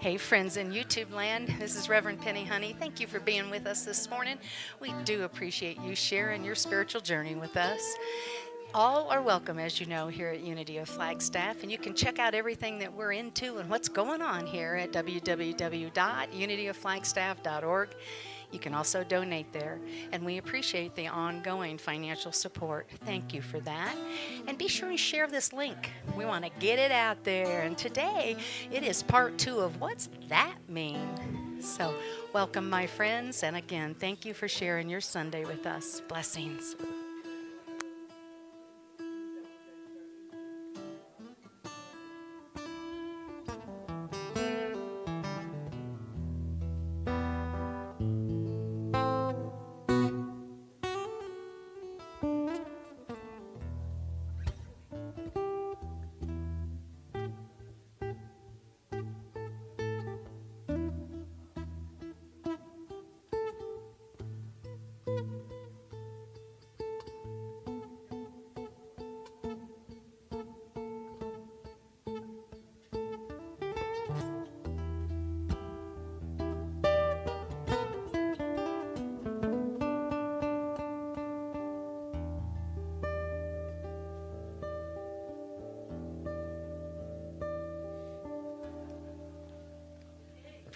Hey, friends in YouTube land, this is Reverend Penni, honey. Thank you for being with us this morning. We do appreciate you sharing your spiritual journey with us. All are welcome, as you know, here at Unity of Flagstaff, and you can check out everything that we're into and what's going on here at www.unityofflagstaff.org. You can also donate there, and we appreciate the ongoing financial support. Thank you for that. And be sure and share this link. We want to get it out there. And today, it is part 2 of What's That Mean? So, welcome, my friends. And again, thank you for sharing your Sunday with us. Blessings.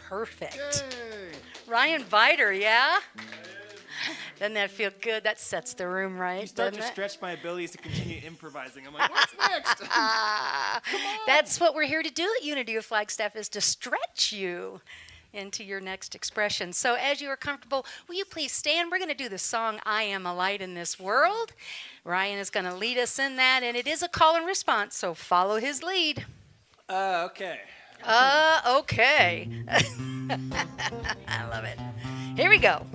Perfect. Yay. Ryan Viter, yeah? Doesn't that feel good? That sets the room right, You start doesn't to it? stretch my abilities to continue improvising. I'm like, what's next? Come on. That's what we're here to do at Unity of Flagstaff, is to stretch you into your next expression. So as you are comfortable, will you please stand? We're going to do the song, I Am a Light in This World. Ryan is going to lead us in that, and it is a call and response, so follow his lead. Okay. Okay. I love it. Here we go.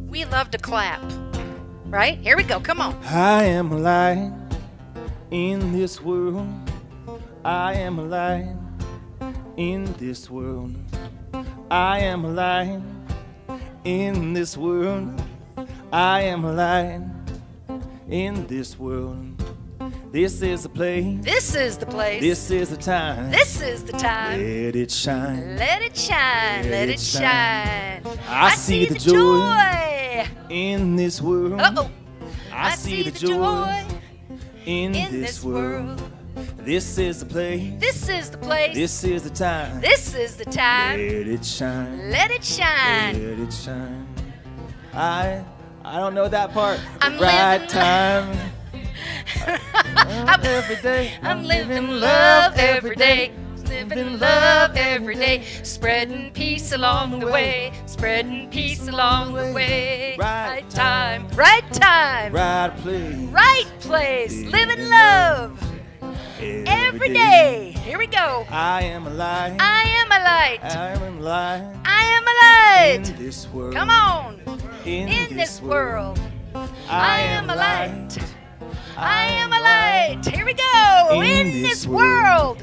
We love to clap, right? Here we go. Come on. I am a light in this world. I am a light in this world. I am a light in this world. I am a light in this world. This is the place. This is the place. This is the time. This is the time. Let it shine. Let it shine. Let it shine. I see the joy joy. in this world. Uh-oh. I see the joy in this world. This is the place. This is the place. This is the time. This is the time. Let it shine. Let it shine. Let it shine. I don't know that part. I'm right living- time. Every day. I'm living love every day. Living love every day. Spreading peace along the way. Spreading peace along the way. Right time. Right time. Right place. Right place. Living love every day. Here we go. I am a light. I am a light. I am a light. I am a light. In this world. Come on. In this world. I am a light. I am a light. Here we go. In this world.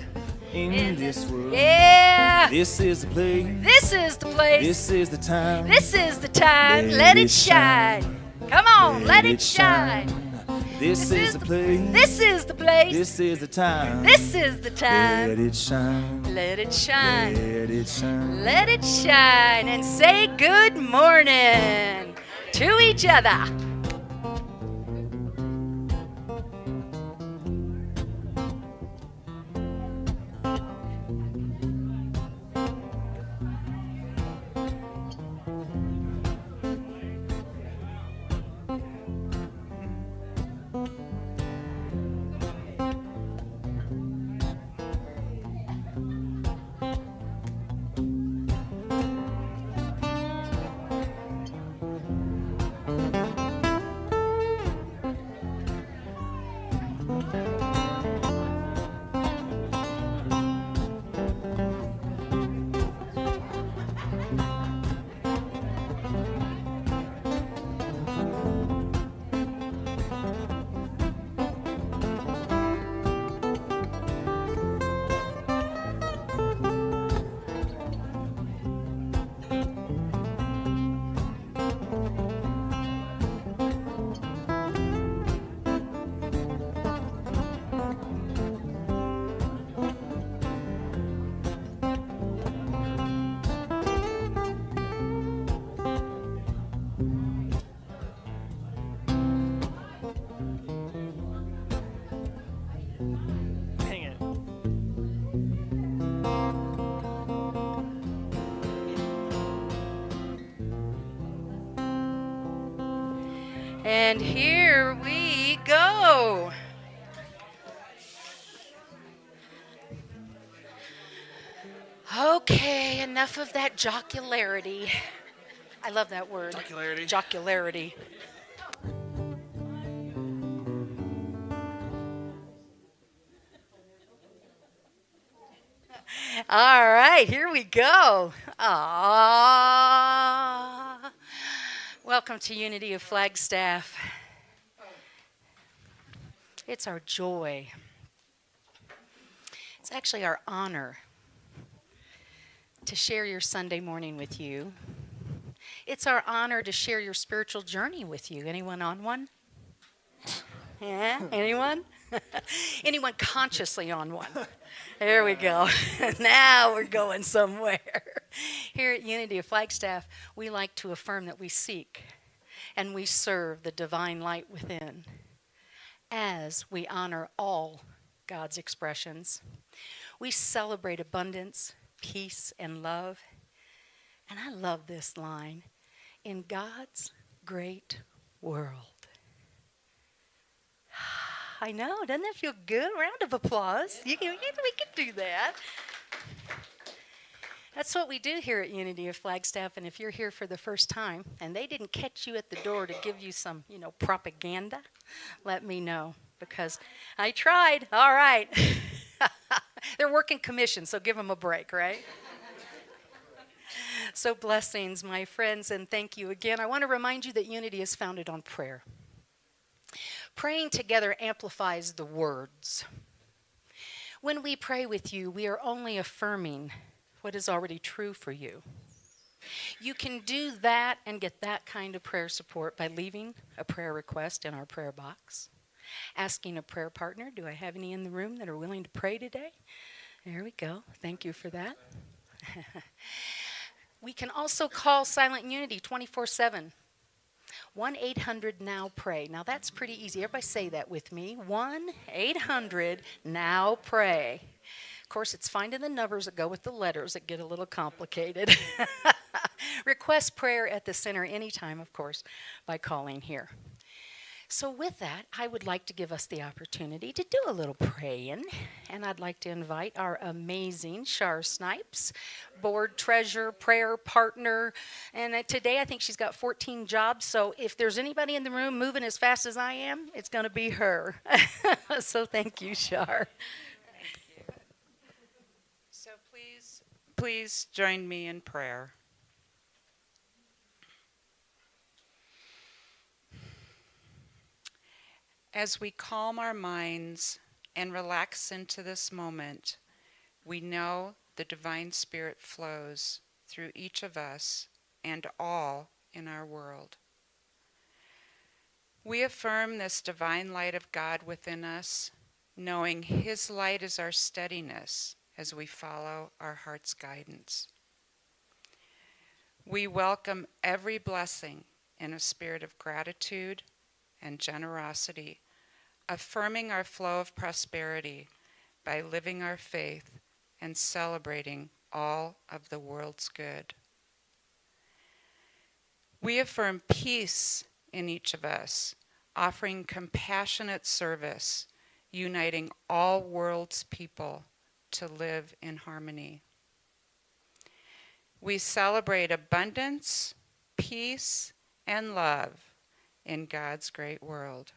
In this world. Yeah. This is the place. This is the place. This is the time. This is the time. Let it shine. Come on, let it shine. This is the place. This is the place. This is the time. This is the time. Let it shine. Let it shine. Let it shine. Let it shine. And say good morning to each other. And here we go. Okay, enough of that jocularity. I love that word. Jocularity. Jocularity. All right, here we go. Ah, welcome to Unity of Flagstaff. It's our joy. It's actually our honor to share your Sunday morning with you. It's our honor to share your spiritual journey with you. Anyone on one? Yeah, anyone? Anyone consciously on one? There we go. Now we're going somewhere. Here at Unity of Flagstaff, we like to affirm that we seek and we serve the divine light within as we honor all God's expressions. We celebrate abundance, peace, and love. And I love this line, in God's great world. I know, doesn't that feel good? Round of applause. We can do that. That's what we do here at Unity of Flagstaff, and if you're here for the first time and they didn't catch you at the door to give you some, propaganda, let me know, because I tried. All right. They're working commission, so give them a break, right? So blessings, my friends, and thank you again. I want to remind you that Unity is founded on prayer. Praying together amplifies the words. When we pray with you, we are only affirming what is already true for you. You can do that and get that kind of prayer support by leaving a prayer request in our prayer box, asking a prayer partner, do I have any in the room that are willing to pray today? There we go. Thank you for that. We can also call Silent Unity 24/7. 1-800-NOW-PRAY. Now that's pretty easy. Everybody say that with me. 1-800-NOW-PRAY. Of course, it's finding the numbers that go with the letters that get a little complicated. Request prayer at the center anytime, of course, by calling here. So with that, I would like to give us the opportunity to do a little praying, and I'd like to invite our amazing Shar Snipes, board treasurer, prayer partner, and today I think she's got 14 jobs, so if there's anybody in the room moving as fast as I am, it's going to be her. So thank you, Shar. Thank you. So please join me in prayer. As we calm our minds and relax into this moment, we know the divine spirit flows through each of us and all in our world. We affirm this divine light of God within us, knowing His light is our steadiness as we follow our heart's guidance. We welcome every blessing in a spirit of gratitude and generosity, affirming our flow of prosperity by living our faith and celebrating all of the world's good. We affirm peace in each of us, offering compassionate service, uniting all world's people to live in harmony. We celebrate abundance, peace, and love in God's great world.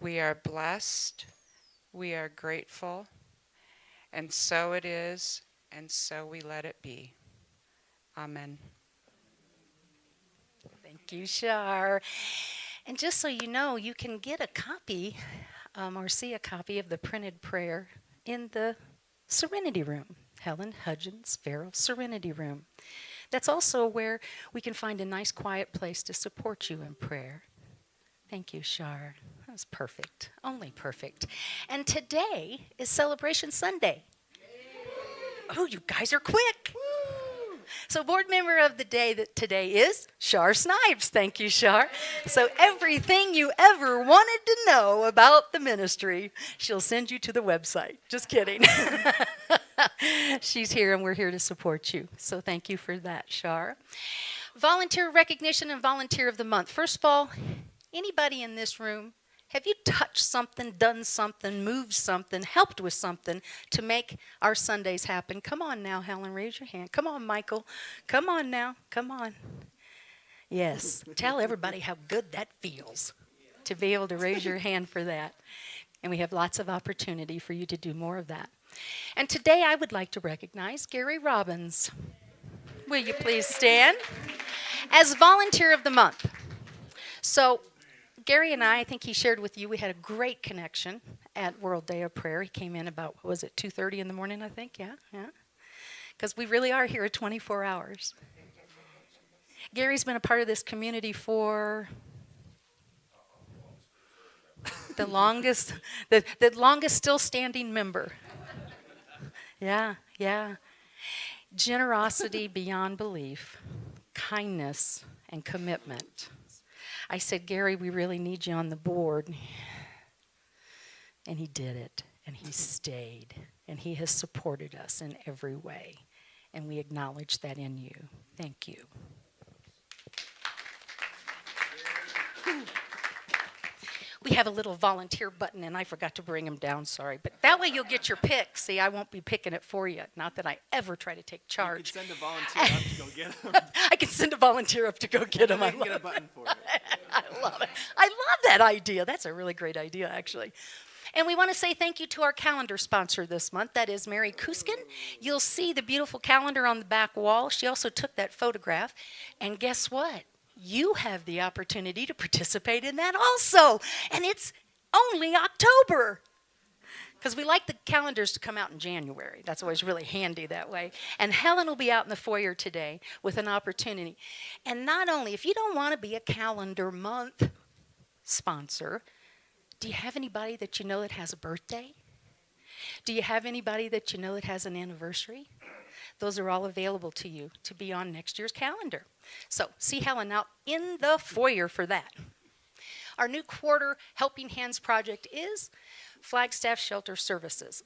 We are blessed, we are grateful, and so it is, and so we let it be. Amen. Thank you, Shar. And just so you know, you can get a copy or see a copy of the printed prayer in the Serenity Room, Helen Hudgens Farrell Serenity Room. That's also where we can find a nice quiet place to support you in prayer. Thank you, Shar. That was perfect, only perfect. And today is Celebration Sunday. Oh, you guys are quick. So board member of the day that today is Shar Snipes. Thank you, Shar. So everything you ever wanted to know about the ministry, she'll send you to the website. Just kidding. She's here and we're here to support you. So thank you for that, Shar. volunteer recognition and volunteer of the month. First of all, anybody in this room, have you touched something, done something, moved something, helped with something to make our Sundays happen? Come on now, Helen, raise your hand. Come on, Michael. Come on now. Come on. Yes, tell everybody how good that feels to be able to raise your hand for that. And we have lots of opportunity for you to do more of that. And today I would like to recognize Gary Robbins. Will you please stand? As volunteer of the month. So Gary and I think he shared with you, we had a great connection at World Day of Prayer. He came in about, what was it, 2:30 in the morning, I think? Yeah. Because we really are here at 24 hours. Gary's been a part of this community for the longest still standing member. Yeah. Generosity beyond belief, kindness, and commitment. I said, Gary, we really need you on the board. And he did it, and he stayed, and he has supported us in every way. And we acknowledge that in you. Thank you. We have a little volunteer button, and I forgot to bring him down, sorry. But that way you'll get your pick. See, I won't be picking it for you. Not that I ever try to take charge. You can send a volunteer up to go get him. I can send a volunteer up to go get him. I can get a button for it. I love it. I love that idea. That's a really great idea, actually. And we want to say thank you to our calendar sponsor this month. That is Mary Kuskin. You'll see the beautiful calendar on the back wall. She also took that photograph. And guess what? You have the opportunity to participate in that also. And it's only October. Because we like the calendars to come out in January. That's always really handy that way. And Helen will be out in the foyer today with an opportunity. And not only, if you don't want to be a calendar month sponsor, do you have anybody that you know that has a birthday? Do you have anybody that you know that has an anniversary? Those are all available to you to be on next year's calendar. So see Helen out in the foyer for that. Our new quarter Helping Hands project is Flagstaff Shelter Services.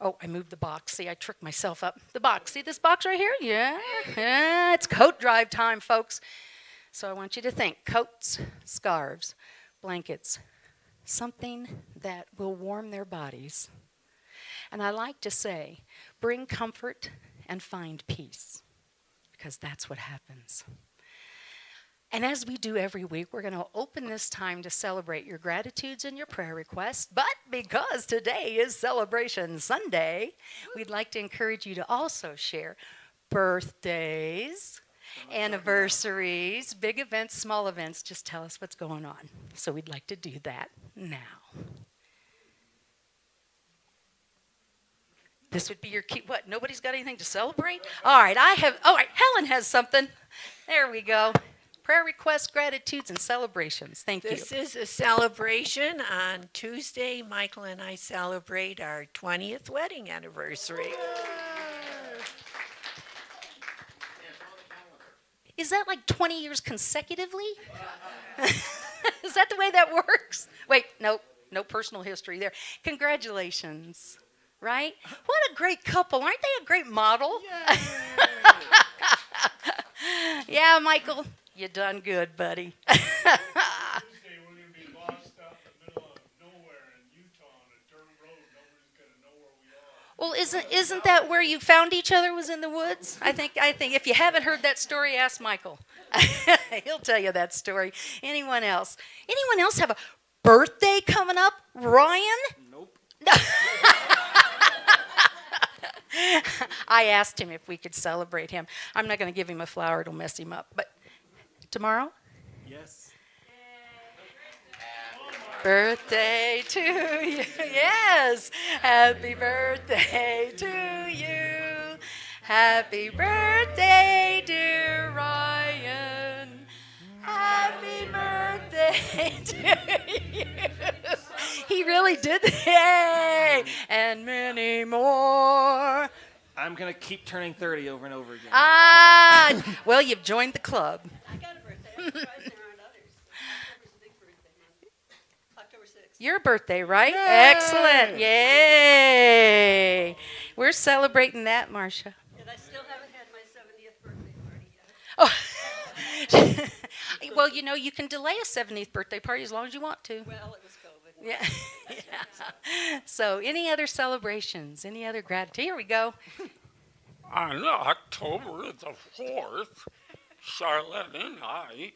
Oh, I moved the box. See, I tricked myself up. The box. See this box right here? Yeah, it's coat drive time, folks. So I want you to think coats, scarves, blankets, something that will warm their bodies. And I like to say, bring comfort and find peace, because that's what happens. And as we do every week, we're going to open this time to celebrate your gratitudes and your prayer requests. But because today is Celebration Sunday, we'd like to encourage you to also share birthdays, anniversaries, big events, small events. Just tell us what's going on. So we'd like to do that now. This would be your key. What? Nobody's got anything to celebrate? All right, Helen has something. There we go. Prayer requests, gratitudes, and celebrations. Thank you. This is a celebration. On Tuesday, Michael and I celebrate our 20th wedding anniversary. Is that like 20 years consecutively? Is that the way that works? Wait, no personal history there. Congratulations. Right? What a great couple. Aren't they a great model? Yeah, Michael, you done good, buddy. Tuesday, we're going to be lost out in the middle of nowhere in Utah on a dirt road. Nobody's going to know where we are. Well, isn't that where you found each other, was in the woods? I think if you haven't heard that story, ask Michael. He'll tell you that story. Anyone else? Anyone else have a birthday coming up? Ryan? Nope. I asked him if we could celebrate him. I'm not going to give him a flower. It'll mess him up. But tomorrow? Yes. Birthday to you. Yes. Happy birthday to you. Happy birthday, dear Ryan. Happy birthday to you. He really did. Yay! And many more. I'm going to keep turning 30 over and over again. Well, you've joined the club. I got a birthday. I'm surprised there aren't others. October's a big birthday month. October 6th. Your birthday, right? Yay! Excellent. Yay! We're celebrating that, Marcia. And I still haven't had my 70th birthday party yet. Oh, Well, you know, you can delay a 70th birthday party as long as you want to. Well, it was COVID. Yeah. Yeah. So, any other celebrations? Any other gratitude? Here we go. On October the 4th, Charlotte and I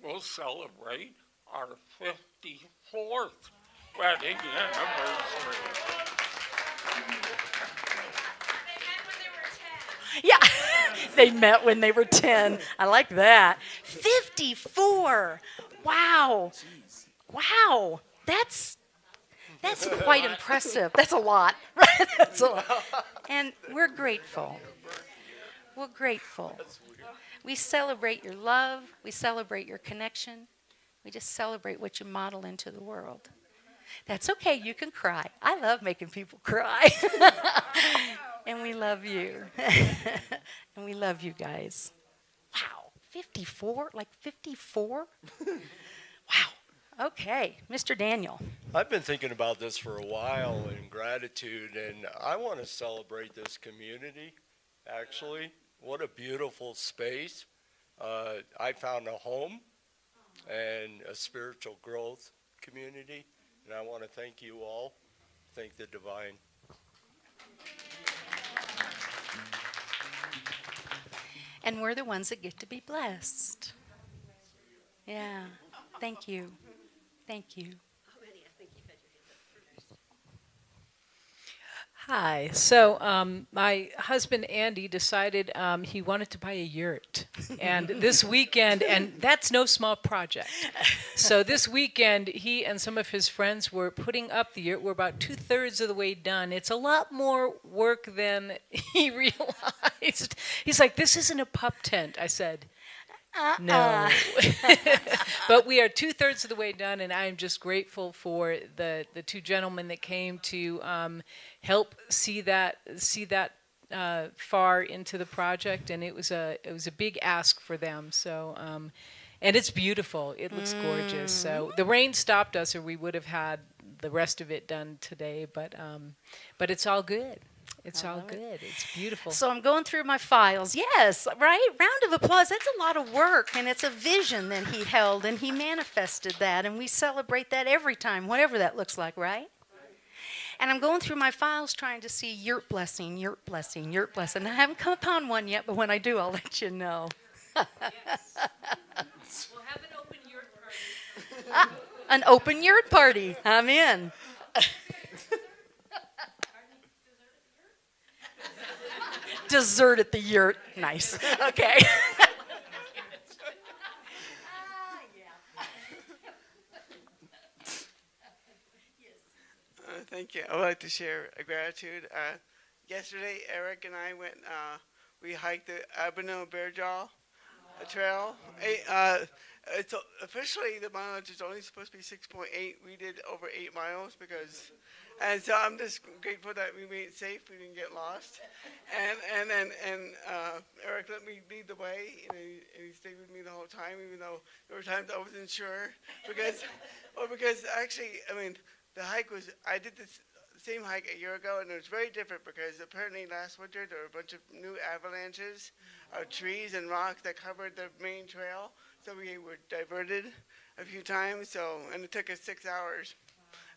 will celebrate our 54th wedding anniversary. Yeah. They met when they were 10. I like that. 54. Wow. Wow. That's quite impressive. That's a lot. Right? That's a lot. And we're grateful. We're grateful. We celebrate your love. We celebrate your connection. We just celebrate what you model into the world. That's okay. You can cry. I love making people cry. And we love you. And we love you guys. Wow. 54? Like 54? Wow. Okay. Mr. Daniel. I've been thinking about this for a while in gratitude, and I want to celebrate this community, actually. What a beautiful space. I found a home and a spiritual growth community, and I want to thank you all. Thank the divine. And we're the ones that get to be blessed. Yeah. Thank you. Thank you. How many? I think you've had your hand up first. Hi. So my husband Andy decided he wanted to buy a yurt, and this weekend, and that's no small project. So this weekend, he and some of his friends were putting up the yurt. We're about 2/3 of the way done. It's a lot more work than he realized. He's like, "This isn't a pup tent." I said, "No." But we are 2/3 of the way done, and I'm just grateful for the two gentlemen that came to help see that far into the project, and it was a big ask for them. So, and it's beautiful. It looks gorgeous. So the rain stopped us, or we would have had the rest of it done today. But it's all good. It's all good. It's beautiful. So I'm going through my files. Yes, right? Round of applause. That's a lot of work, and it's a vision that he held, and he manifested that, and we celebrate that every time, whatever that looks like, right? And I'm going through my files trying to see yurt blessing, yurt blessing, yurt blessing. I haven't come upon one yet, but when I do, I'll let you know. We'll have an open yurt party. An open yurt party. I'm in. Dessert at the yurt. Nice. Okay. Thank you. I would like to share a gratitude. Yesterday, Eric and I went, we hiked the Abino Bear Jaw Trail. It's officially the mileage is only supposed to be 6.8. We did over 8 miles and so I'm just grateful that we made it safe. We didn't get lost. And then Eric let me lead the way, and he stayed with me the whole time, even though there were times I wasn't sure because actually, I mean, the hike was, I did this same hike a year ago, and it was very different because apparently last winter there were a bunch of new avalanches of trees and rocks that covered the main trail, so we were diverted a few times, and it took us 6 hours,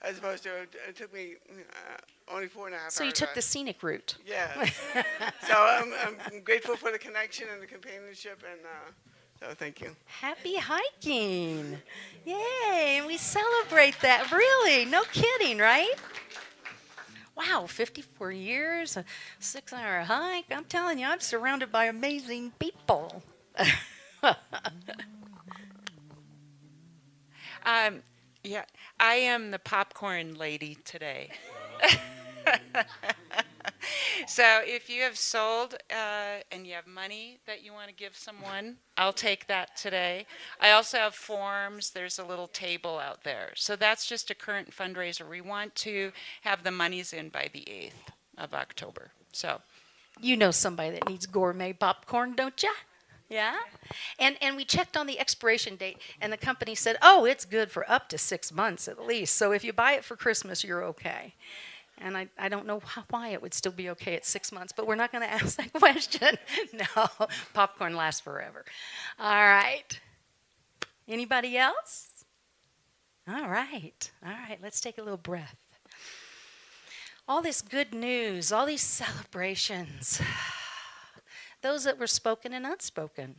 as opposed to, it took me only 4.5 hours. So you took the scenic route. Yeah. So I'm grateful for the connection and the companionship, and so thank you. Happy hiking. Yay, and we celebrate that. Really, no kidding, right? Wow, 54 years, a 6-hour hike. I'm telling you, I'm surrounded by amazing people. Yeah, I am the popcorn lady today. So if you have sold and you have money that you want to give someone, I'll take that today. I also have forms. There's a little table out there. So that's just a current fundraiser. We want to have the monies in by the 8th of October. So You know somebody that needs gourmet popcorn, don't you? Yeah? And we checked on the expiration date, and the company said, oh, it's good for up to 6 months at least. So if you buy it for Christmas, you're okay. And I don't know why it would still be okay at 6 months, but we're not going to ask that question. No, popcorn lasts forever. All right. Anybody else? All right. All right, let's take a little breath. All this good news, all these celebrations, those that were spoken and unspoken,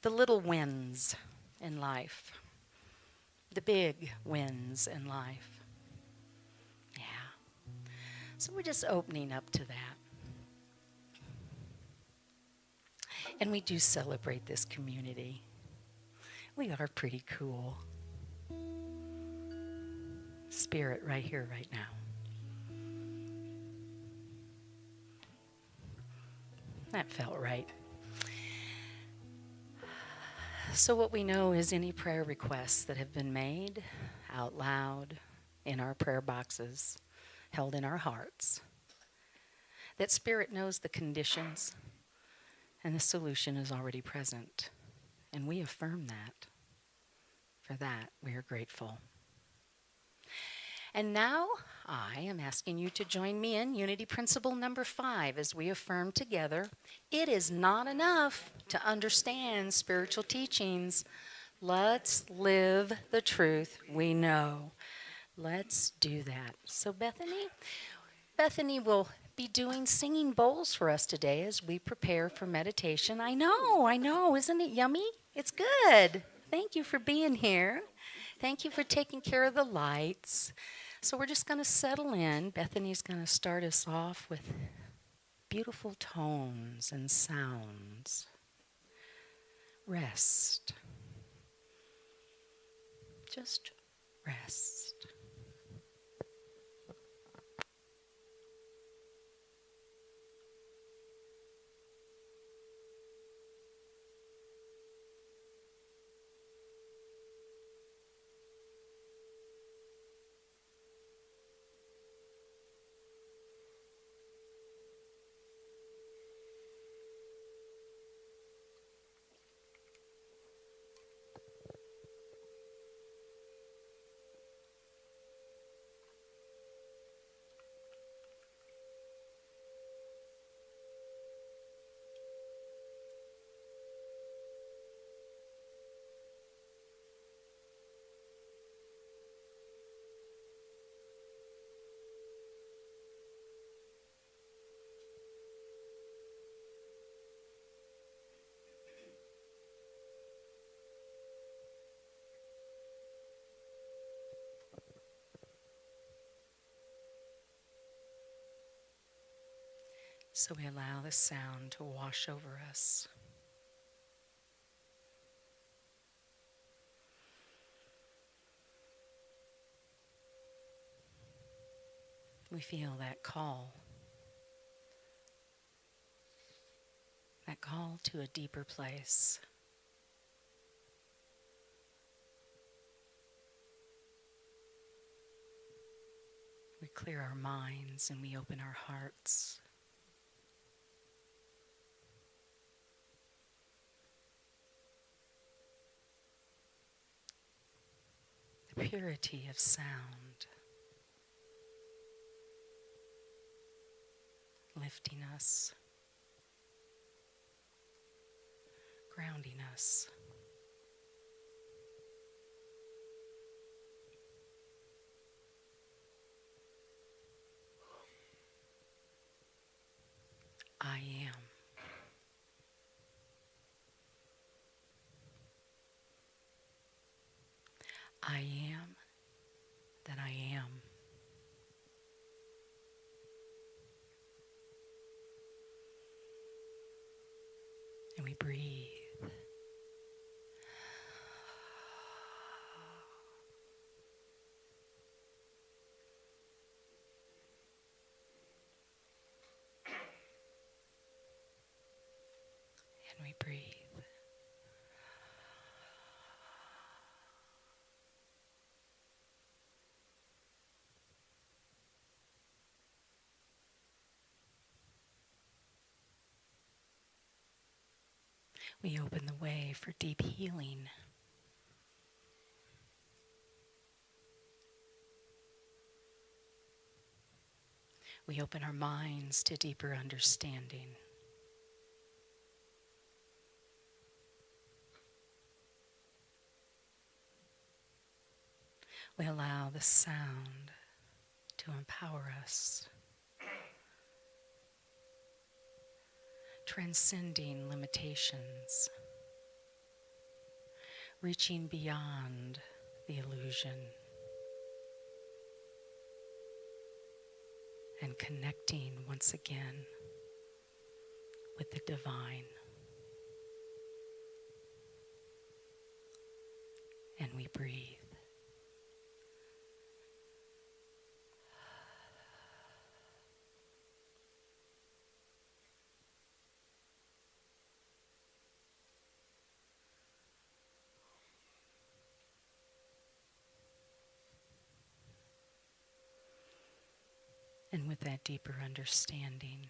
the little wins in life, the big wins in life. Yeah. So we're just opening up to that. And we do celebrate this community. We are pretty cool. Spirit right here, right now. That felt right. So what we know is any prayer requests that have been made out loud in our prayer boxes, held in our hearts, that Spirit knows the conditions and the solution is already present. And we affirm that. For that, we are grateful. And now I am asking you to join me in unity principle number 5 as we affirm together, it is not enough to understand spiritual teachings. Let's live the truth we know. Let's do that. So Bethany will be doing singing bowls for us today as we prepare for meditation. I know. Isn't it yummy? It's good. Thank you for being here. Thank you for taking care of the lights. So we're just going to settle in. Bethany's going to start us off with beautiful tones and sounds. Rest. Just rest. So we allow the sound to wash over us. We feel that call to a deeper place. We clear our minds and we open our hearts. The purity of sound, lifting us, grounding us. I am. I am that I am. And we breathe. And we breathe. We open the way for deep healing. We open our minds to deeper understanding. We allow the sound to empower us, transcending limitations, reaching beyond the illusion, and connecting once again with the divine. And we breathe. And with that deeper understanding,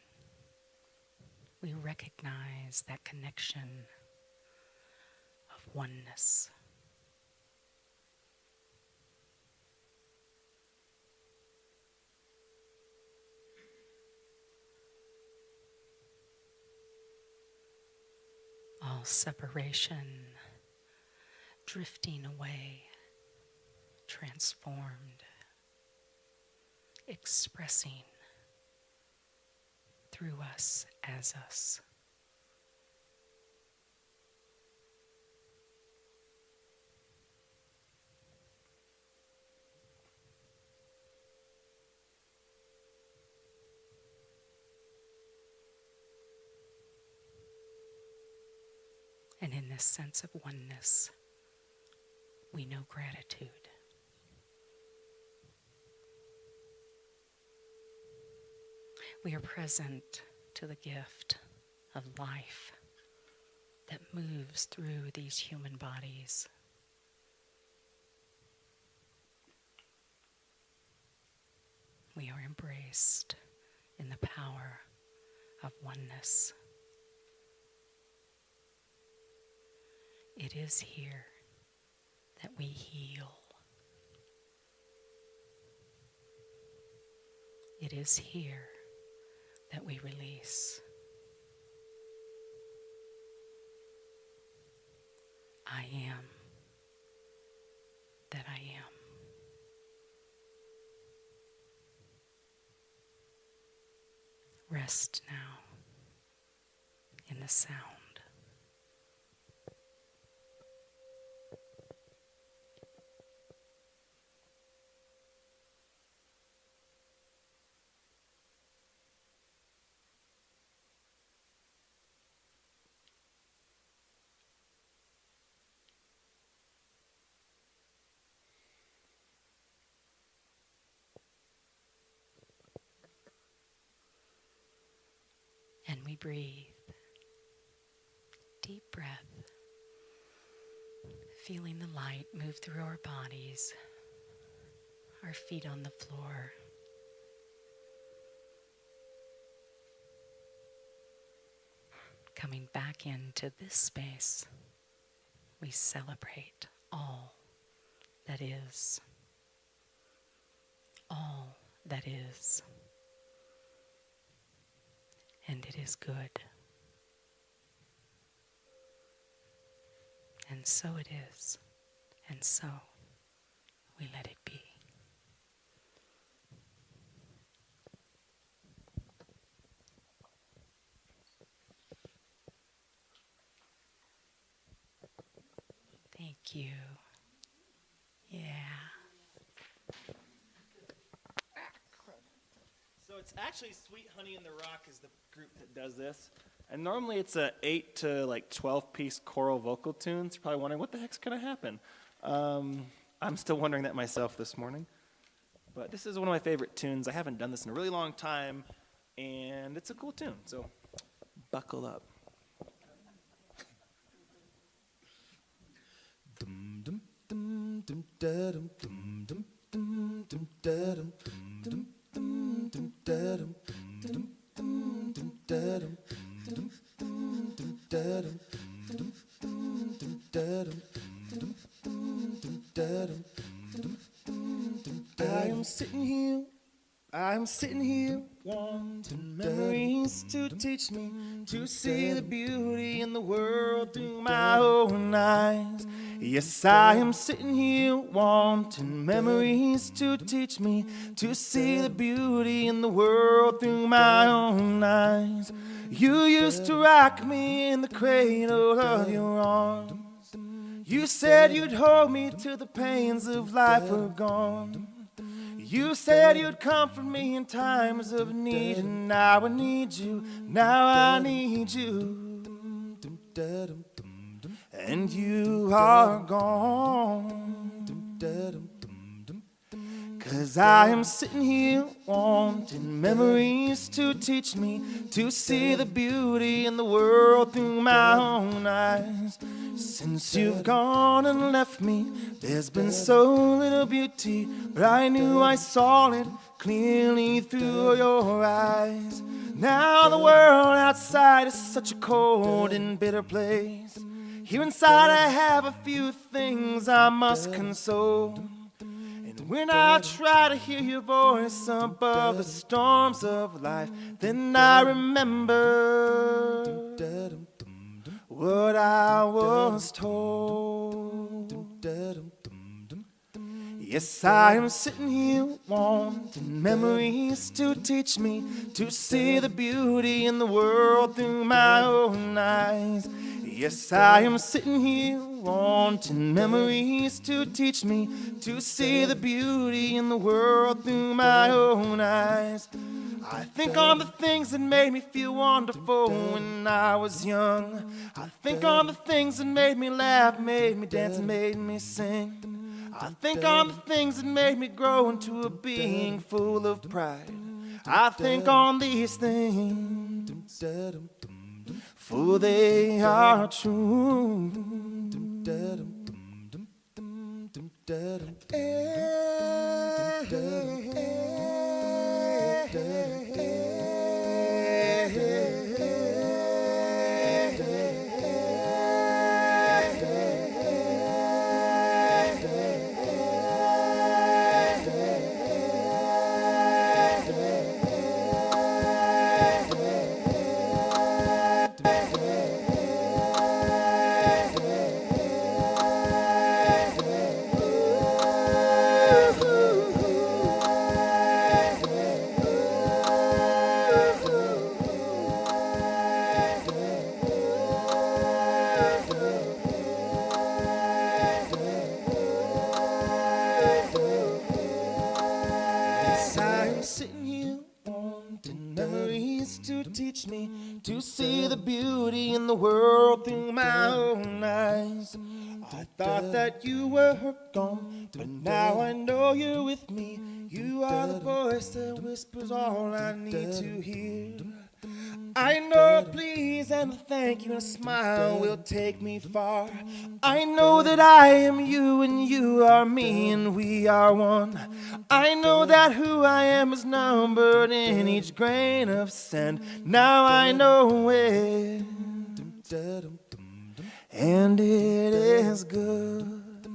we recognize that connection of oneness. All separation drifting away, transformed, expressing through us as us. And in this sense of oneness, we know gratitude. We are present to the gift of life that moves through these human bodies. We are embraced in the power of oneness. It is here that we heal. It is here that we release. I am that I am. Rest now in the sound. And we breathe. Deep breath. Feeling the light move through our bodies, our feet on the floor. Coming back into this space, we celebrate all that is. All that is. And it is good. And so it is. And so we let it be. Thank you. Yeah. So it's actually Sweet Honey in the Rock is the group that does this. And normally it's a 8 to like 12 piece choral vocal tunes. You're probably wondering what the heck's gonna happen. I'm still wondering that myself this morning. But this is one of my favorite tunes. I haven't done this in a really long time, and it's a cool tune. So buckle up. Dum dum dum dum da dum dum dum dum dum da dum dum dum dum da dum dum dum dum da dum dum dum dum da dum dum dum dum da dum dum dum dum da dum dum dum dum. I am sitting here wanting memories to teach me to see the beauty in the world through my own eyes. Yes, I am sitting here wanting memories to teach me to see the beauty in the world through my own eyes. You used to rock me in the cradle of your arms. You said you'd hold me till the pains of life were gone. You said you'd comfort me in times of need, and now I need you, now I need you. And you are gone. 'Cause I am sitting here wanting memories to teach me to see the beauty in the world through my own eyes. Since you've gone and left me, there's been so little beauty, but I knew I saw it clearly through your eyes. Now the world outside is such a cold and bitter place. Here inside I have a few things I must console. And when I try to hear your voice above the storms of life, then I remember what I was told. Yes, I am sitting here wanting memories to teach me to see the beauty in the world through my own eyes. Yes, I am sitting here wanting memories to teach me to see the beauty in the world through my own eyes. I think on the things that made me feel wonderful when I was young. I think on the things that made me laugh, made me dance, and made me sing. I think on the things that made me grow into a being full of pride. I think on these things, for they are true. Teach me to see the beauty in the world through my own eyes. I thought that you were gone, but now I know you're with me. You are the voice that whispers all I need to hear. I know a please and a thank you and a smile will take me far. I know that I am you and you are me and we are one. I know that who I am is numbered in each grain of sand. Now I know it, and it is good.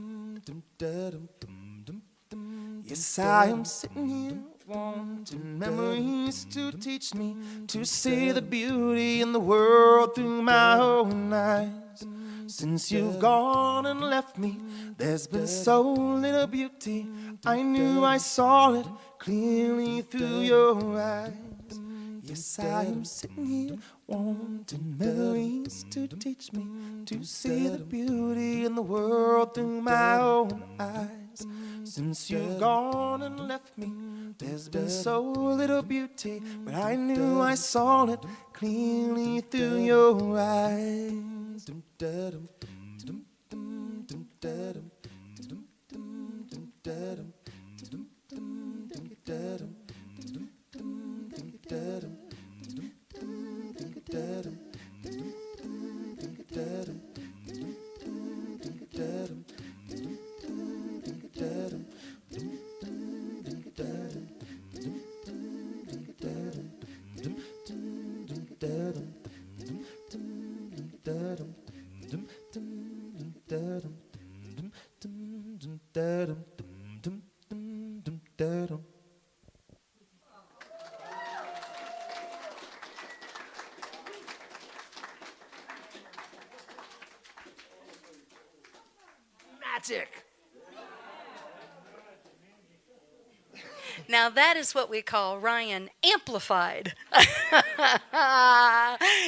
Yes, I am sitting here wanting memories to teach me to see the beauty in the world through my own eyes. Since you've gone and left me, there's been so little beauty. I knew I saw it clearly through your eyes. Yes, I am sitting here wanting memories to teach me to see the beauty in the world through my own eyes. Since you've gone and left me, there's been so little beauty, but I knew I saw it clearly through your eyes. magic. Now that is what we call Ryan amplified.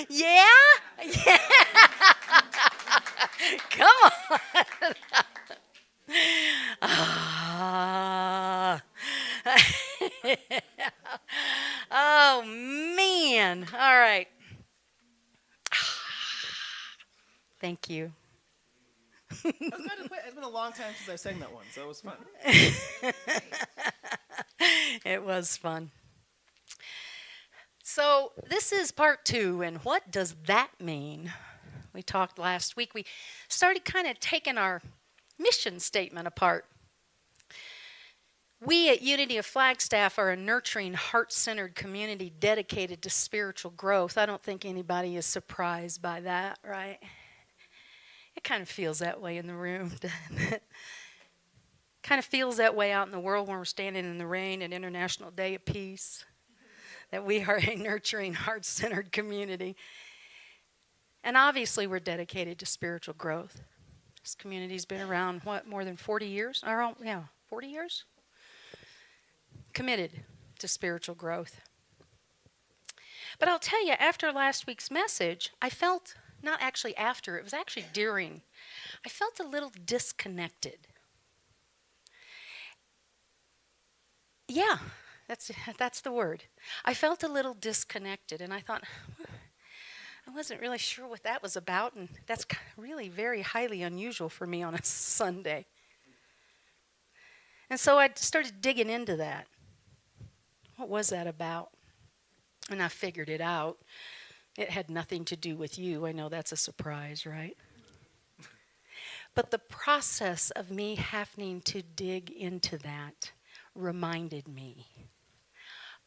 Yeah? Yeah. Come on. Ah. Oh, man. All right. Thank you. It's been a long time since I sang that one, so it was fun. It was fun. So this is part 2, and what does that mean? We talked last week. We started kind of taking our mission statement apart. We at Unity of Flagstaff are a nurturing, heart-centered community dedicated to spiritual growth. I don't think anybody is surprised by that, right? It kind of feels that way in the room, doesn't it? Kind of feels that way out in the world when we're standing in the rain at International Day of Peace, that we are a nurturing, heart-centered community. And obviously we're dedicated to spiritual growth. This community's been around, more than 40 years? 40 years? Committed to spiritual growth. But I'll tell you, after last week's message, I felt, not actually after, it was actually during, I felt a little disconnected. Yeah, that's the word. I felt a little disconnected, and I thought, I wasn't really sure what that was about, and that's really very highly unusual for me on a Sunday. And so I started digging into that. What was that about? And I figured it out. It had nothing to do with you. I know that's a surprise, right? But the process of me having to dig into that reminded me,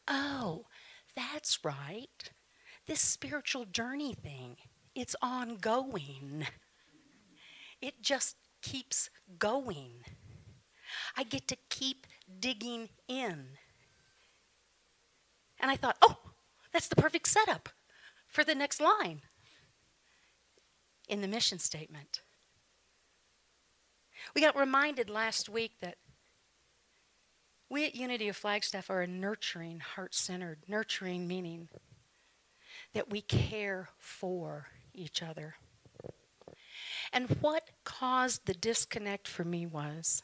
oh, that's right. This spiritual journey thing, it's ongoing. It just keeps going. I get to keep digging in. And I thought, oh, that's the perfect setup for the next line in the mission statement. We got reminded last week that we at Unity of Flagstaff are a nurturing, heart-centered, nurturing meaning that we care for each other. And what caused the disconnect for me was,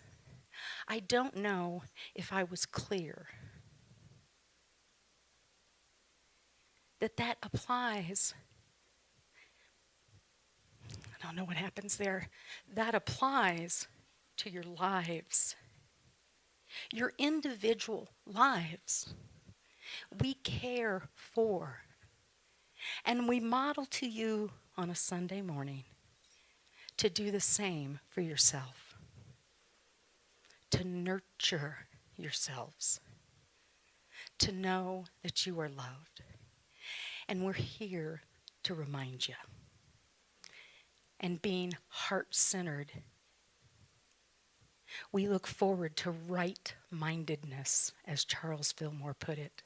I don't know if I was clear that applies. I don't know what happens there. That applies to your lives. Your individual lives. We care for. And we model to you on a Sunday morning to do the same for yourself. To nurture yourselves. To know that you are loved. And we're here to remind you. And being heart-centered, we look forward to right-mindedness, as Charles Fillmore put it.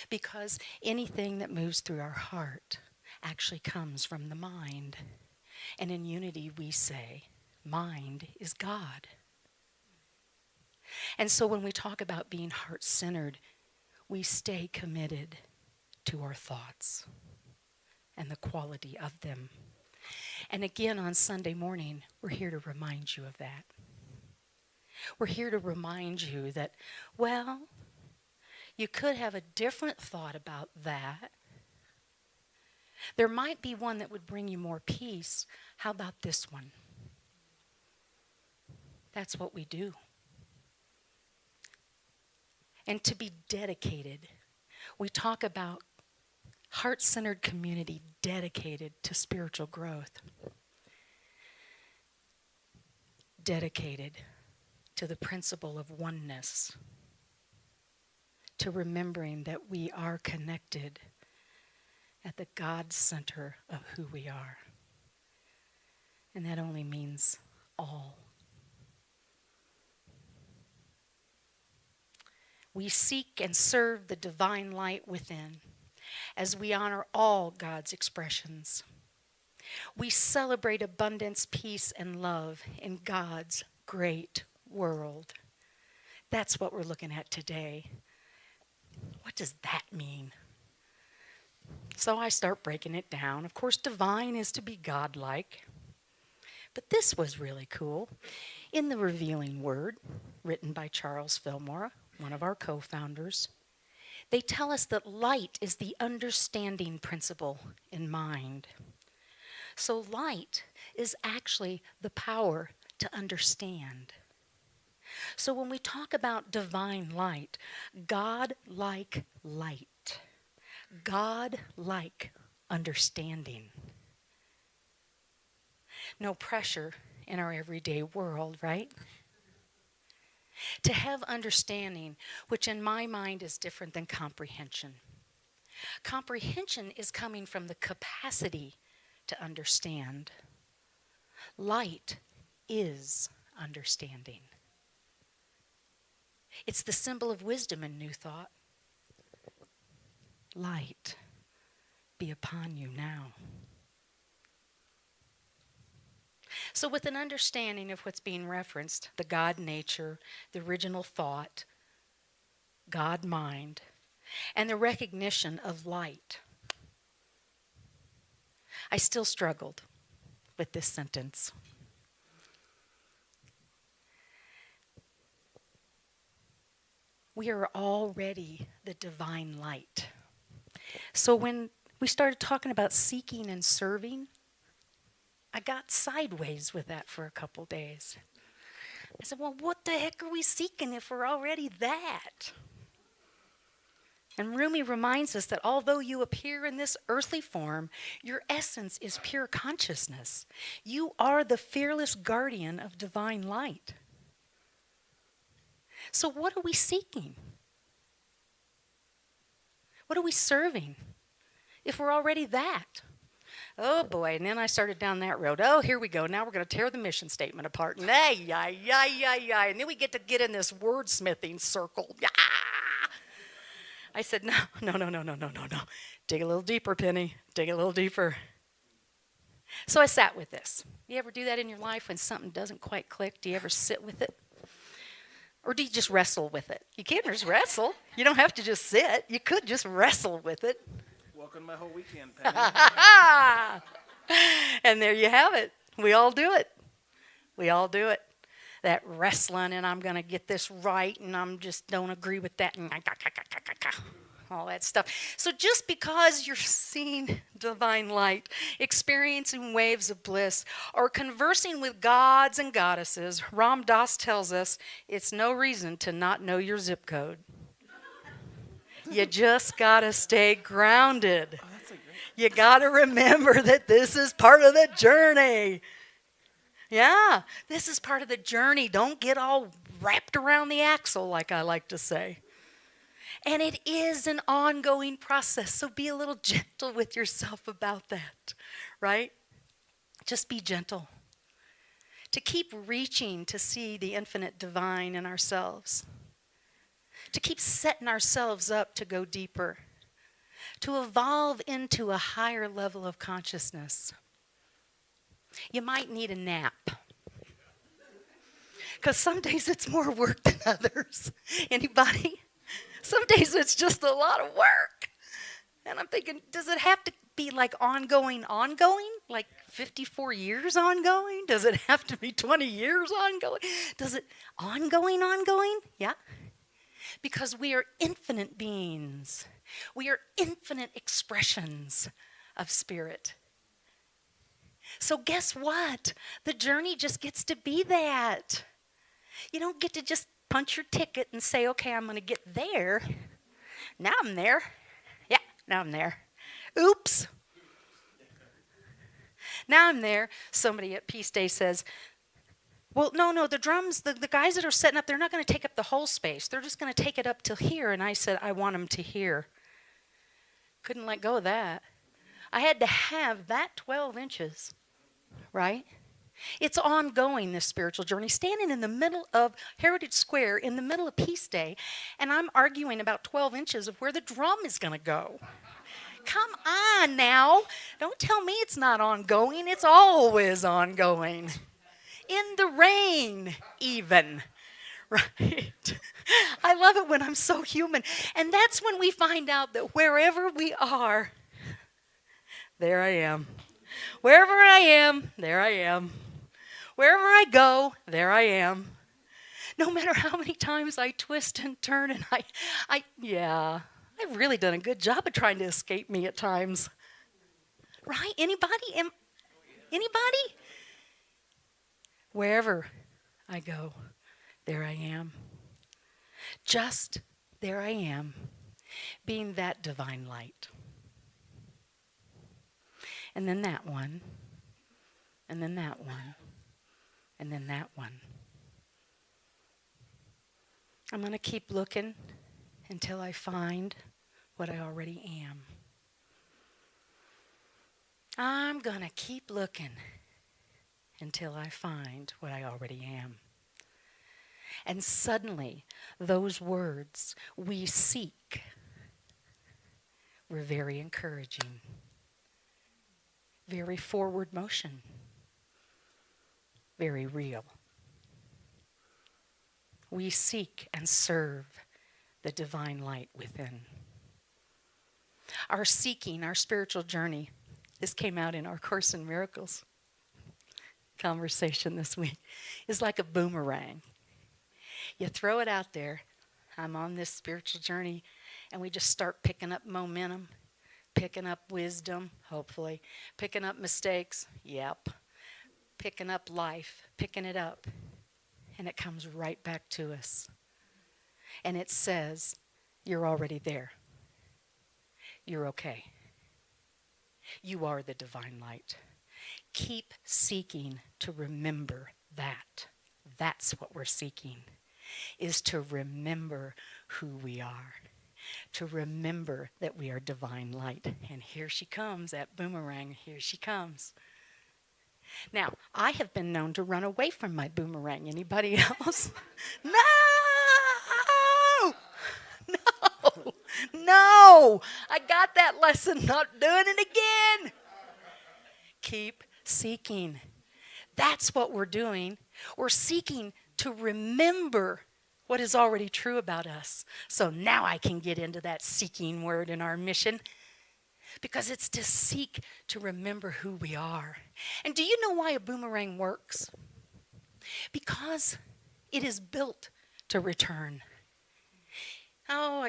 Because anything that moves through our heart actually comes from the mind. And in Unity we say, mind is God. And so when we talk about being heart-centered, we stay committed to our thoughts and the quality of them. And again, on Sunday morning, we're here to remind you of that. We're here to remind you that, well, you could have a different thought about that. There might be one that would bring you more peace. How about this one? That's what we do. And to be dedicated, we talk about heart-centered community dedicated to spiritual growth. Dedicated to the principle of oneness. To remembering that we are connected at the God center of who we are. And that only means all. We seek and serve the divine light within as we honor all God's expressions. We celebrate abundance, peace, and love in God's great world. That's what we're looking at today. What does that mean? So I start breaking it down. Of course, divine is to be godlike. But this was really cool. In the Revealing Word, written by Charles Fillmore, one of our co-founders, they tell us that light is the understanding principle in mind. So light is actually the power to understand. So when we talk about divine light, God-like light, God-like understanding. No pressure in our everyday world, right? To have understanding, which in my mind is different than comprehension. Comprehension is coming from the capacity to understand. Light is understanding. It's the symbol of wisdom in New Thought. Light be upon you now. So with an understanding of what's being referenced, the God nature, the original thought, God mind, and the recognition of light, I still struggled with this sentence. We are already the divine light. So when we started talking about seeking and serving, I got sideways with that for a couple days. I said, well, what the heck are we seeking if we're already that? And Rumi reminds us that although you appear in this earthly form, your essence is pure consciousness. You are the fearless guardian of divine light. So what are we seeking? What are we serving if we're already that? Oh boy, and then I started down that road. Oh, here we go. Now we're going to tear the mission statement apart. And and then we get in this wordsmithing circle. Yeah. I said, no. Dig a little deeper, Penny. Dig a little deeper. So I sat with this. You ever do that in your life when something doesn't quite click? Do you ever sit with it? Or do you just wrestle with it? You can't just wrestle. You don't have to just sit. You could just wrestle with it. Welcome my whole weekend, Penny. And there you have it. We all do it. We all do it. That wrestling, and I'm going to get this right, and I'm just don't agree with that, and all that stuff. So just because you're seeing divine light, experiencing waves of bliss, or conversing with gods and goddesses, Ram Dass tells us it's no reason to not know your zip code. You just got to stay grounded. You got to remember that this is part of the journey. Yeah, this is part of the journey. Don't get all wrapped around the axle, like I like to say. And it is an ongoing process, so be a little gentle with yourself about that, right? Just be gentle. To keep reaching to see the infinite divine in ourselves. To keep setting ourselves up to go deeper. To evolve into a higher level of consciousness. You might need a nap. Because some days it's more work than others. Anybody? Some days it's just a lot of work. And I'm thinking, does it have to be like ongoing? Like 54 years ongoing? Does it have to be 20 years ongoing? Does it ongoing? Yeah. Because we are infinite beings. We are infinite expressions of spirit. So guess what? The journey just gets to be that. You don't get to just punch your ticket and say, okay, I'm going to get there. Now I'm there. Yeah, now I'm there. Oops. Now I'm there. Somebody at Peace Day says, well, no, the drums, the guys that are setting up, they're not going to take up the whole space. They're just going to take it up till here. And I said, I want them to hear. Couldn't let go of that. I had to have that 12 inches, right? It's ongoing, this spiritual journey. Standing in the middle of Heritage Square, in the middle of Peace Day, and I'm arguing about 12 inches of where the drum is going to go. Come on now. Don't tell me it's not ongoing. It's always ongoing. In the rain, even. Right? I love it when I'm so human. And that's when we find out that wherever we are, there I am. Wherever I am, there I am. Wherever I go, there I am. No matter how many times I twist and turn and I've really done a good job of trying to escape me at times. Right? Anybody? Anybody? Wherever I go, there I am. Just there I am, being that divine light. And then that one, and then that one, and then that one. I'm going to keep looking until I find what I already am. I'm going to keep looking until I find what I already am. And suddenly, those words, we seek, were very encouraging, very forward motion, very real. We seek and serve the divine light within. Our seeking, our spiritual journey, this came out in our Course in Miracles conversation this week, is like a boomerang. You throw it out there, I'm on this spiritual journey, and we just start picking up momentum, picking up wisdom, hopefully, picking up mistakes, yep, picking up life, picking it up, and it comes right back to us. And it says, you're already there. You're okay. You are the divine light. Keep seeking to remember that. That's what we're seeking, is to remember who we are, to remember that we are divine light. And here she comes, that boomerang, here she comes. Now, I have been known to run away from my boomerang. Anybody else? No! No! I got that lesson, not doing it again. Keep seeking. That's what we're doing. We're seeking to remember what is already true about us. So now I can get into that seeking word in our mission, because it's to seek to remember who we are. And do you know why a boomerang works? Because it is built to return. Oh,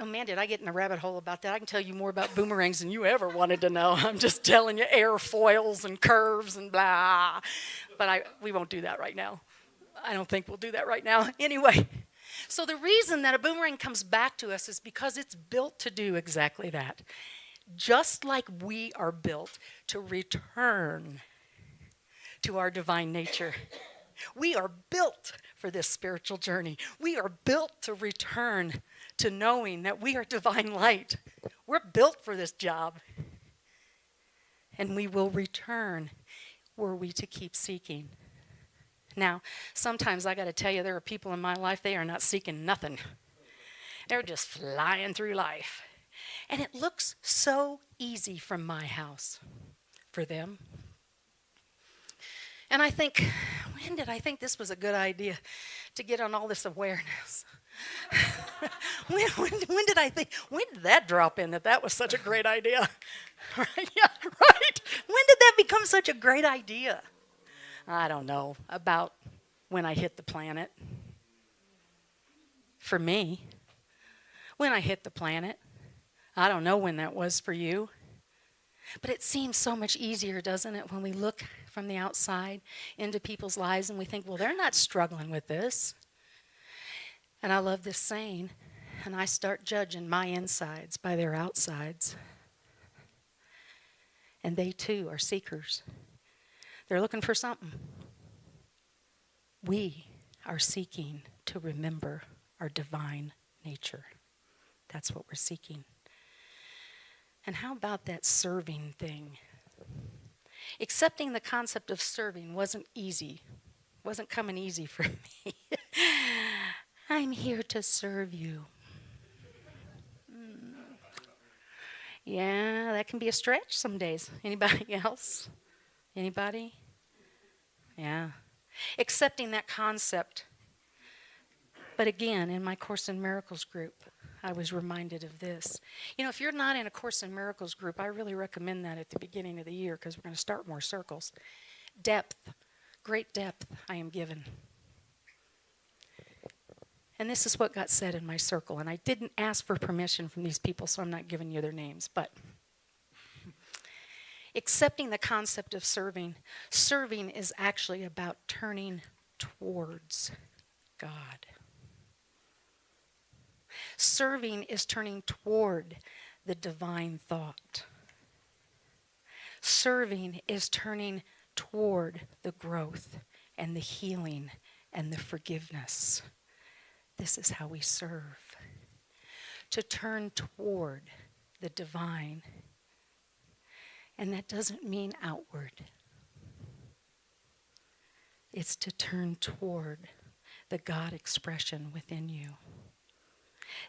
man, did I get in a rabbit hole about that? I can tell you more about boomerangs than you ever wanted to know. I'm just telling you airfoils and curves and blah. But we won't do that right now. I don't think we'll do that right now. Anyway, so the reason that a boomerang comes back to us is because it's built to do exactly that. Just like we are built to return to our divine nature. We are built for this spiritual journey. We are built to return to knowing that we are divine light. We're built for this job. And we will return were we to keep seeking. Now, sometimes I got to tell you, there are people in my life, they are not seeking nothing. They're just flying through life. And it looks so easy from my house for them. And I think, when did I think this was a good idea to get on all this awareness? when did that drop in that was such a great idea? Right? Yeah, right? When did that become such a great idea? I don't know, about when I hit the planet. For me, when I hit the planet. I don't know when that was for you. But it seems so much easier, doesn't it, when we look from the outside into people's lives and we think, well, they're not struggling with this. And I love this saying, and I start judging my insides by their outsides. And they too are seekers. They're looking for something. We are seeking to remember our divine nature. That's what we're seeking. And how about that serving thing? Accepting the concept of serving wasn't easy. Wasn't coming easy for me. I'm here to serve you. Yeah, that can be a stretch some days. Anybody else? Anybody? Yeah. Accepting that concept. But again, in my Course in Miracles group, I was reminded of this. You know, if you're not in a Course in Miracles group, I really recommend that at the beginning of the year because we're going to start more circles. Depth, great depth I am given. And this is what got said in my circle. And I didn't ask for permission from these people, so I'm not giving you their names. But accepting the concept of serving. Serving is actually about turning towards God. Serving is turning toward the divine thought. Serving is turning toward the growth and the healing and the forgiveness. This is how we serve. To turn toward the divine. And that doesn't mean outward. It's to turn toward the God expression within you.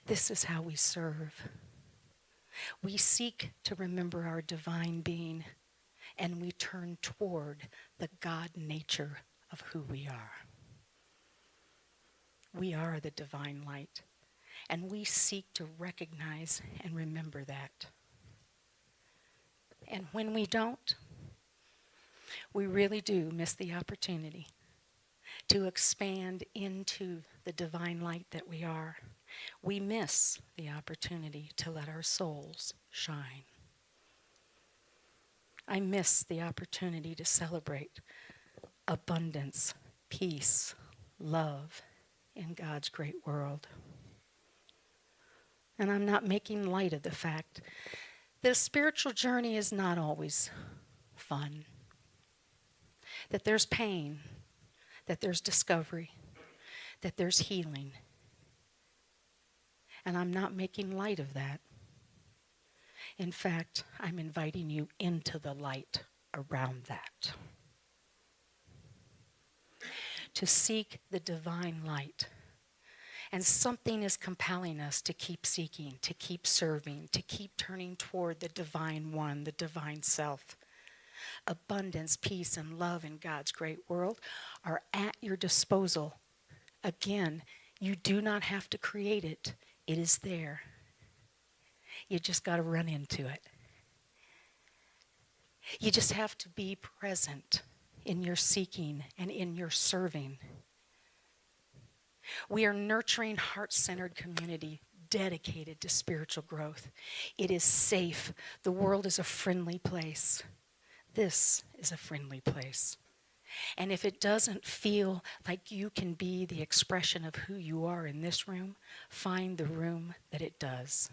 This is how we serve. We seek to remember our divine being, and we turn toward the God nature of who we are. We are the divine light, and we seek to recognize and remember that. And when we don't, we really do miss the opportunity to expand into the divine light that we are. We miss the opportunity to let our souls shine. I miss the opportunity to celebrate abundance, peace, love in God's great world. And I'm not making light of the fact that a spiritual journey is not always fun. That there's pain, that there's discovery, that there's healing. And I'm not making light of that. In fact, I'm inviting you into the light around that. To seek the divine light. And something is compelling us to keep seeking, to keep serving, to keep turning toward the divine one, the divine self. Abundance, peace, and love in God's great world are at your disposal. Again, you do not have to create it. It is there. You just got to run into it. You just have to be present in your seeking and in your serving. We are nurturing heart-centered community dedicated to spiritual growth. It is safe. The world is a friendly place. This is a friendly place. And if it doesn't feel like you can be the expression of who you are in this room, find the room that it does.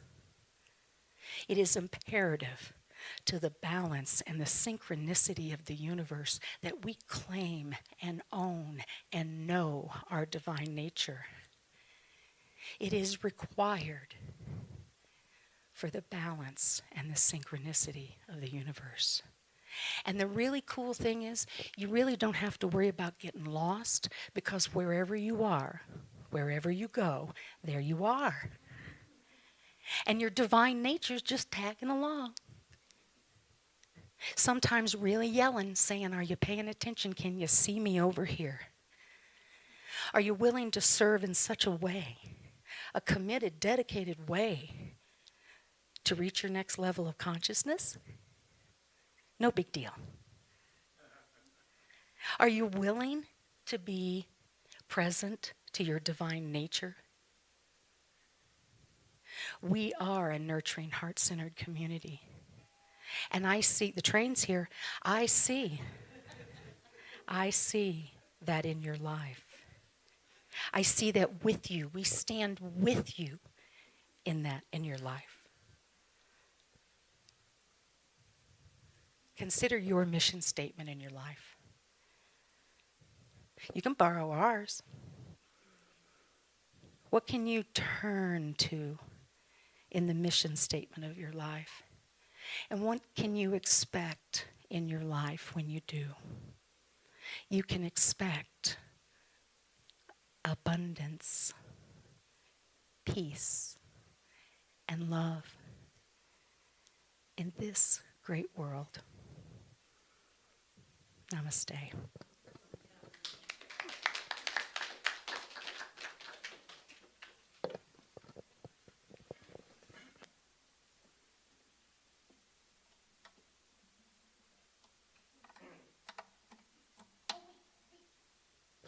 It is imperative to the balance and the synchronicity of the universe that we claim and own and know our divine nature. It is required for the balance and the synchronicity of the universe. And the really cool thing is, you really don't have to worry about getting lost, because wherever you are, wherever you go, there you are. And your divine nature's just tagging along. Sometimes really yelling, saying, are you paying attention? Can you see me over here? Are you willing to serve in such a way, a committed, dedicated way, to reach your next level of consciousness? No big deal. Are you willing to be present to your divine nature? We are a nurturing, heart-centered community. And I see, the train's here, I see that in your life. I see that with you. We stand with you in that, in your life. Consider your mission statement in your life. You can borrow ours. What can you turn to in the mission statement of your life? And what can you expect in your life when you do? You can expect abundance, peace, and love. in this great world. Namaste.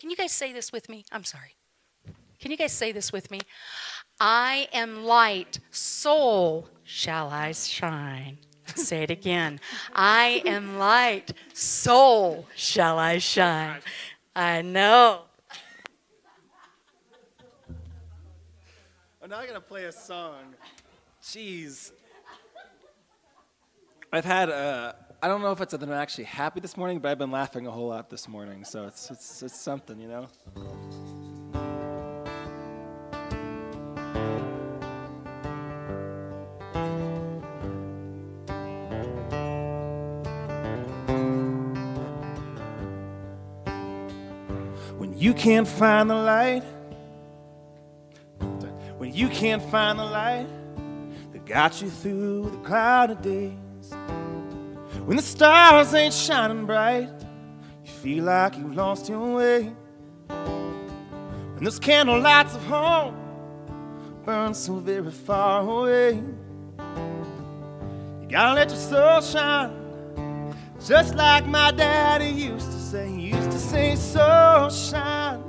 Can you guys say this with me? I'm sorry. Can you guys say this with me? I am light, so shall I shine. Say it again. I am light, so shall I shine. I know. Oh, now I gotta play a song. Jeez. I've had I don't know if it's that I'm actually happy this morning, but I've been laughing a whole lot this morning, so it's something, you know. When you can't find the light, when you can't find the light that got you through the clouded days, when the stars ain't shining bright, you feel like you've lost your way. When those candle lights of home burn so very far away, you gotta let your soul shine, just like my daddy used to say. He used to say, soul shine,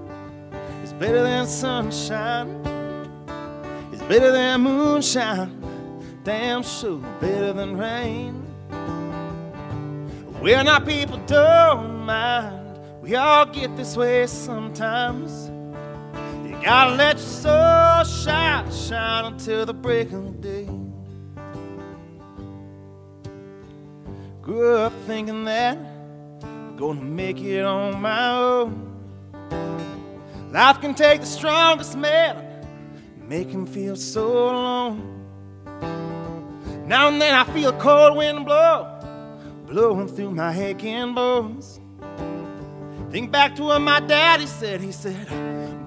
it's better than sunshine, it's better than moonshine, damn sure better than rain. We're not people don't mind, we all get this way sometimes. You gotta let your soul shine, shine until the break of day. Grew up thinking that I'm gonna make it on my own. Life can take the strongest man, make him feel so alone. Now and then I feel a cold wind blow, blowing through my aching bones. Think back to what my daddy said. He said,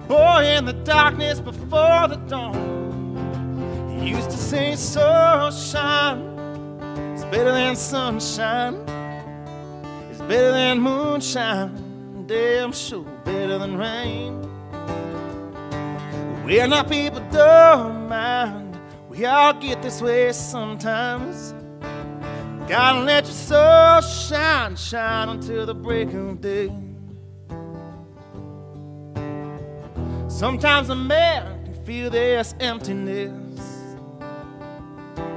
boy, in the darkness before the dawn, he used to say, soul shine, it's better than sunshine, it's better than moonshine, damn sure better than rain. We're not people don't mind, we all get this way sometimes. Gotta let your soul shine, shine until the break of day. Sometimes a man can feel this emptiness,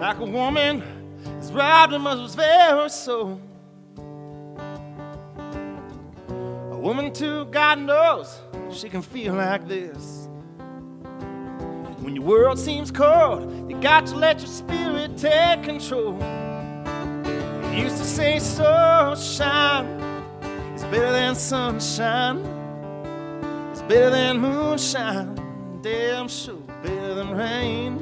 like a woman is robbed of mother's very soul. A woman too, God knows, she can feel like this. When your world seems cold, you got to let your spirit take control. He used to say, soul shine, it's better than sunshine, it's better than moonshine, damn sure better than rain.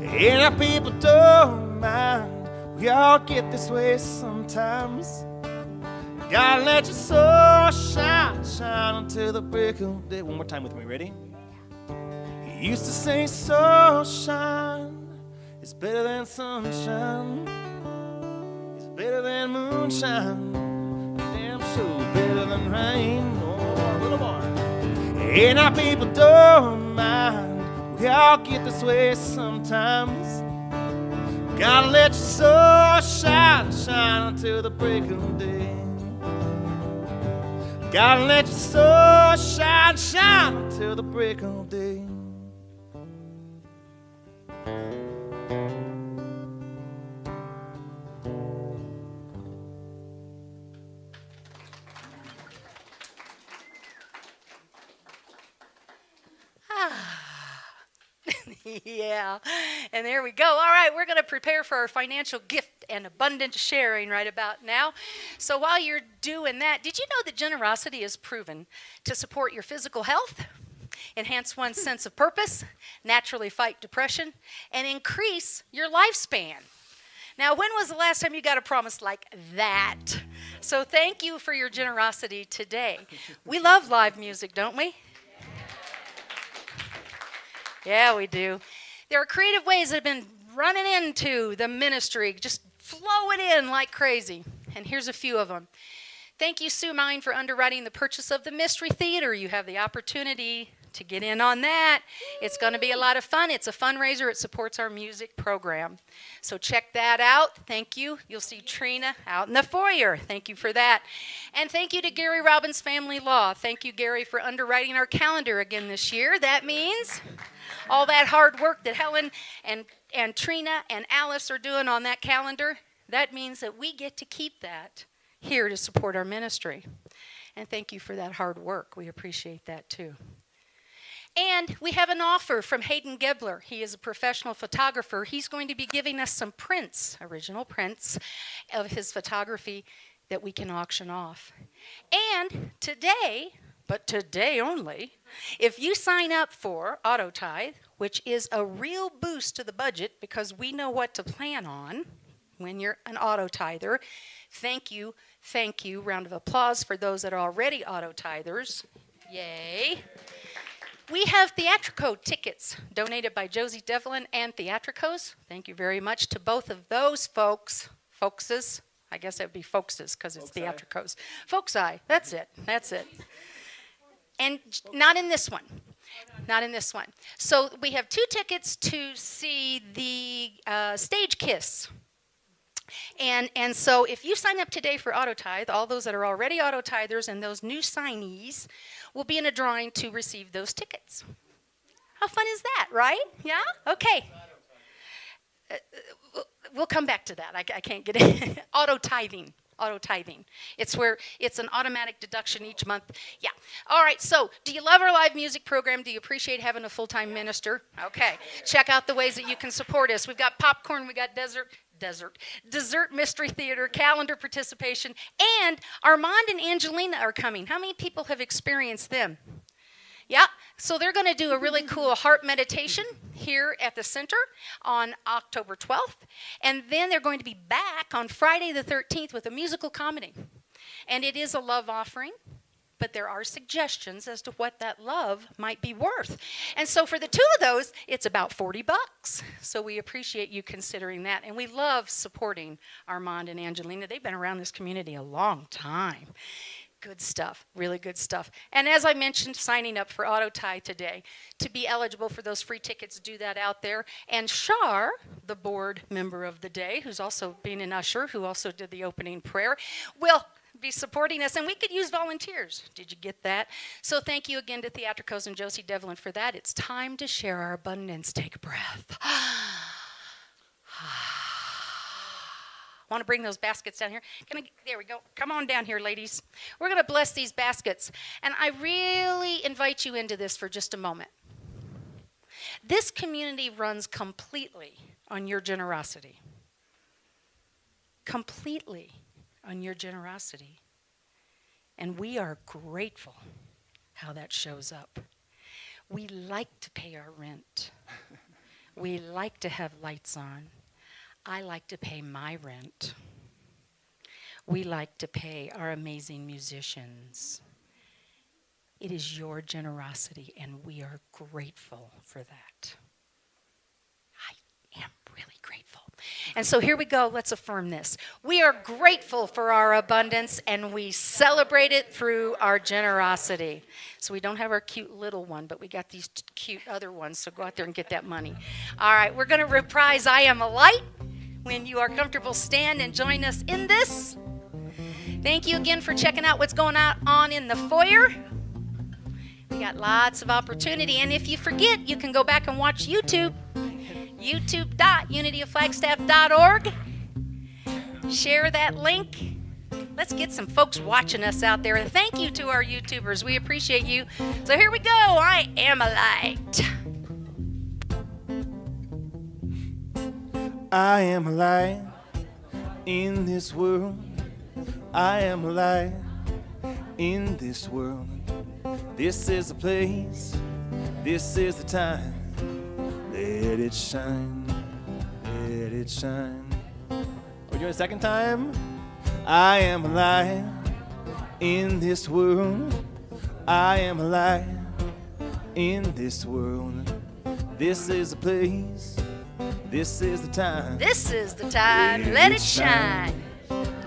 And our people don't mind, we all get this way sometimes. Gotta let your soul shine, shine until the break of day. One more time with me, ready? He used to say, soul shine, it's better than sunshine, better than moonshine, damn sure better than rain. Oh, a little more. And our people don't mind, we all get this way sometimes. Gotta let your soul shine, shine until the break of day. Gotta let your soul shine, shine until the break of day. Yeah, and there we go. All right, we're going to prepare for our financial gift and abundant sharing right about now. So while you're doing that, did you know that generosity is proven to support your physical health, enhance one's sense of purpose, naturally fight depression, and increase your lifespan? Now, when was the last time you got a promise like that? So thank you for your generosity today. We love live music, don't we? Yeah, we do. There are creative ways that have been running into the ministry, just flowing in like crazy. And here's a few of them. Thank you, Sue Mine, for underwriting the purchase of the Mystery Theater. You have the opportunity to get in on that. It's going to be a lot of fun. It's a fundraiser. It supports our music program. So check that out. Thank you. You'll see Trina out in the foyer. Thank you for that. And thank you to Gary Robbins Family Law. Thank you, Gary, for underwriting our calendar again this year. That means all that hard work that Helen and Trina and Alice are doing on that calendar, that means that we get to keep that here to support our ministry. And thank you for that hard work. We appreciate that too. And we have an offer from Hayden Gebler. He is a professional photographer. He's going to be giving us some prints, original prints of his photography that we can auction off. And today, but today only, if you sign up for Auto Tithe, which is a real boost to the budget because we know what to plan on when you're an auto tither. Thank you. Round of applause for those that are already auto tithers. Yay. We have Theatrico tickets donated by Josie Devlin and Theatricos. Thank you very much to both of those folkses. I guess it would be folkses because it's Theatricos. Folkseye. That's it. And not in this one. Not in this one. So we have 2 tickets to see the Stage Kiss. And so if you sign up today for Auto Tithe, all those that are already Auto Tithers and those new signees will be in a drawing to receive those tickets. How fun is that, right? Yeah? Okay. We'll come back to that. I can't get it. Auto tithing. It's where it's an automatic deduction each month. Yeah. All right. So do you love our live music program? Do you appreciate having a full-time minister? Okay. Check out the ways that you can support us. We've got popcorn. We got dessert mystery theater, calendar participation, and Armand and Angelina are coming. How many people have experienced them? Yeah, so they're going to do a really cool heart meditation here at the center on October 12th, and then they're going to be back on Friday the 13th with a musical comedy. And it is a love offering, but there are suggestions as to what that love might be worth. And so for the 2 of those, it's about $40. So we appreciate you considering that. And we love supporting Armand and Angelina. They've been around this community a long time. Good stuff, really good stuff. And as I mentioned, signing up for Auto Tithe today. To be eligible for those free tickets, do that out there. And Shar, the board member of the day, who's also being an usher, who also did the opening prayer, will be supporting us, and we could use volunteers. Did you get that? So thank you again to Theatricos and Josie Devlin for that. It's time to share our abundance. Take a breath. Want to bring those baskets down here? There we go. Come on down here, ladies. We're going to bless these baskets, and I really invite you into this for just a moment. This community runs completely on your generosity. Completely on your generosity. And we are grateful how that shows up. We like to pay our rent. We like to have lights on. I like to pay my rent. We like to pay our amazing musicians. It is your generosity, and we are grateful for that. I am really grateful. And so here we go. Let's affirm this. We are grateful for our abundance, and we celebrate it through our generosity. So we don't have our cute little one, but we got these cute other ones, so go out there and get that money. All right, we're going to reprise I Am a Light. When you are comfortable, stand and join us in this. Thank you again for checking out what's going on in the foyer. We got lots of opportunity, and if you forget, you can go back and watch YouTube. youtube.unityofflagstaff.org. Share that link. Let's get some folks watching us out there. And thank you to our YouTubers. We appreciate you. So here we go. I am a light. I am a light in this world. I am a light in this world. This is the place. This is the time. Let it shine, let it shine. We're doing a second time. I am a light in this world. I am a light in this world. This is a place. This is the time. This is the time. Let it shine.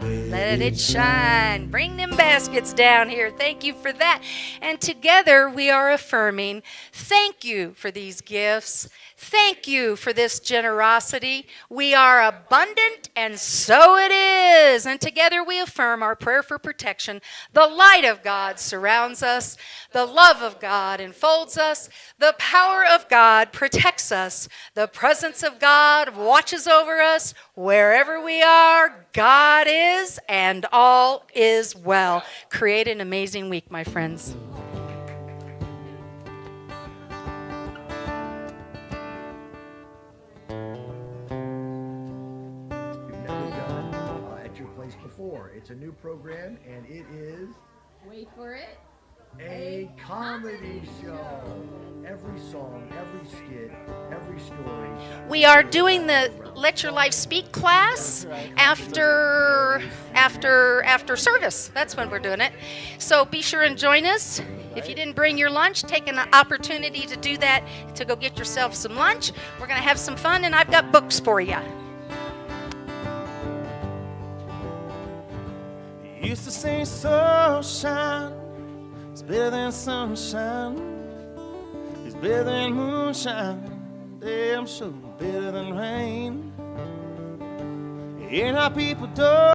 Let it shine. Bring them baskets down here. Thank you for that. And together we are affirming, thank you for these gifts. Thank you for this generosity. We are abundant, and so it is. And together we affirm our prayer for protection. The light of God surrounds us. The love of God enfolds us. The power of God protects us. The presence of God watches over us. Wherever we are, God is, and all is well. Create an amazing week, my friends. At your place before. It's a new program, and it is, wait for it, a comedy show. Every song, every skit, every story. We are doing the Let Your Life Speak class after service. That's when we're doing it. So be sure and join us. If you didn't bring your lunch, take an opportunity to do that, to go get yourself some lunch. We're going to have some fun, and I've got books for you. Used to say sunshine is better than sunshine. It's better than moonshine. Damn sure better than rain. And how people do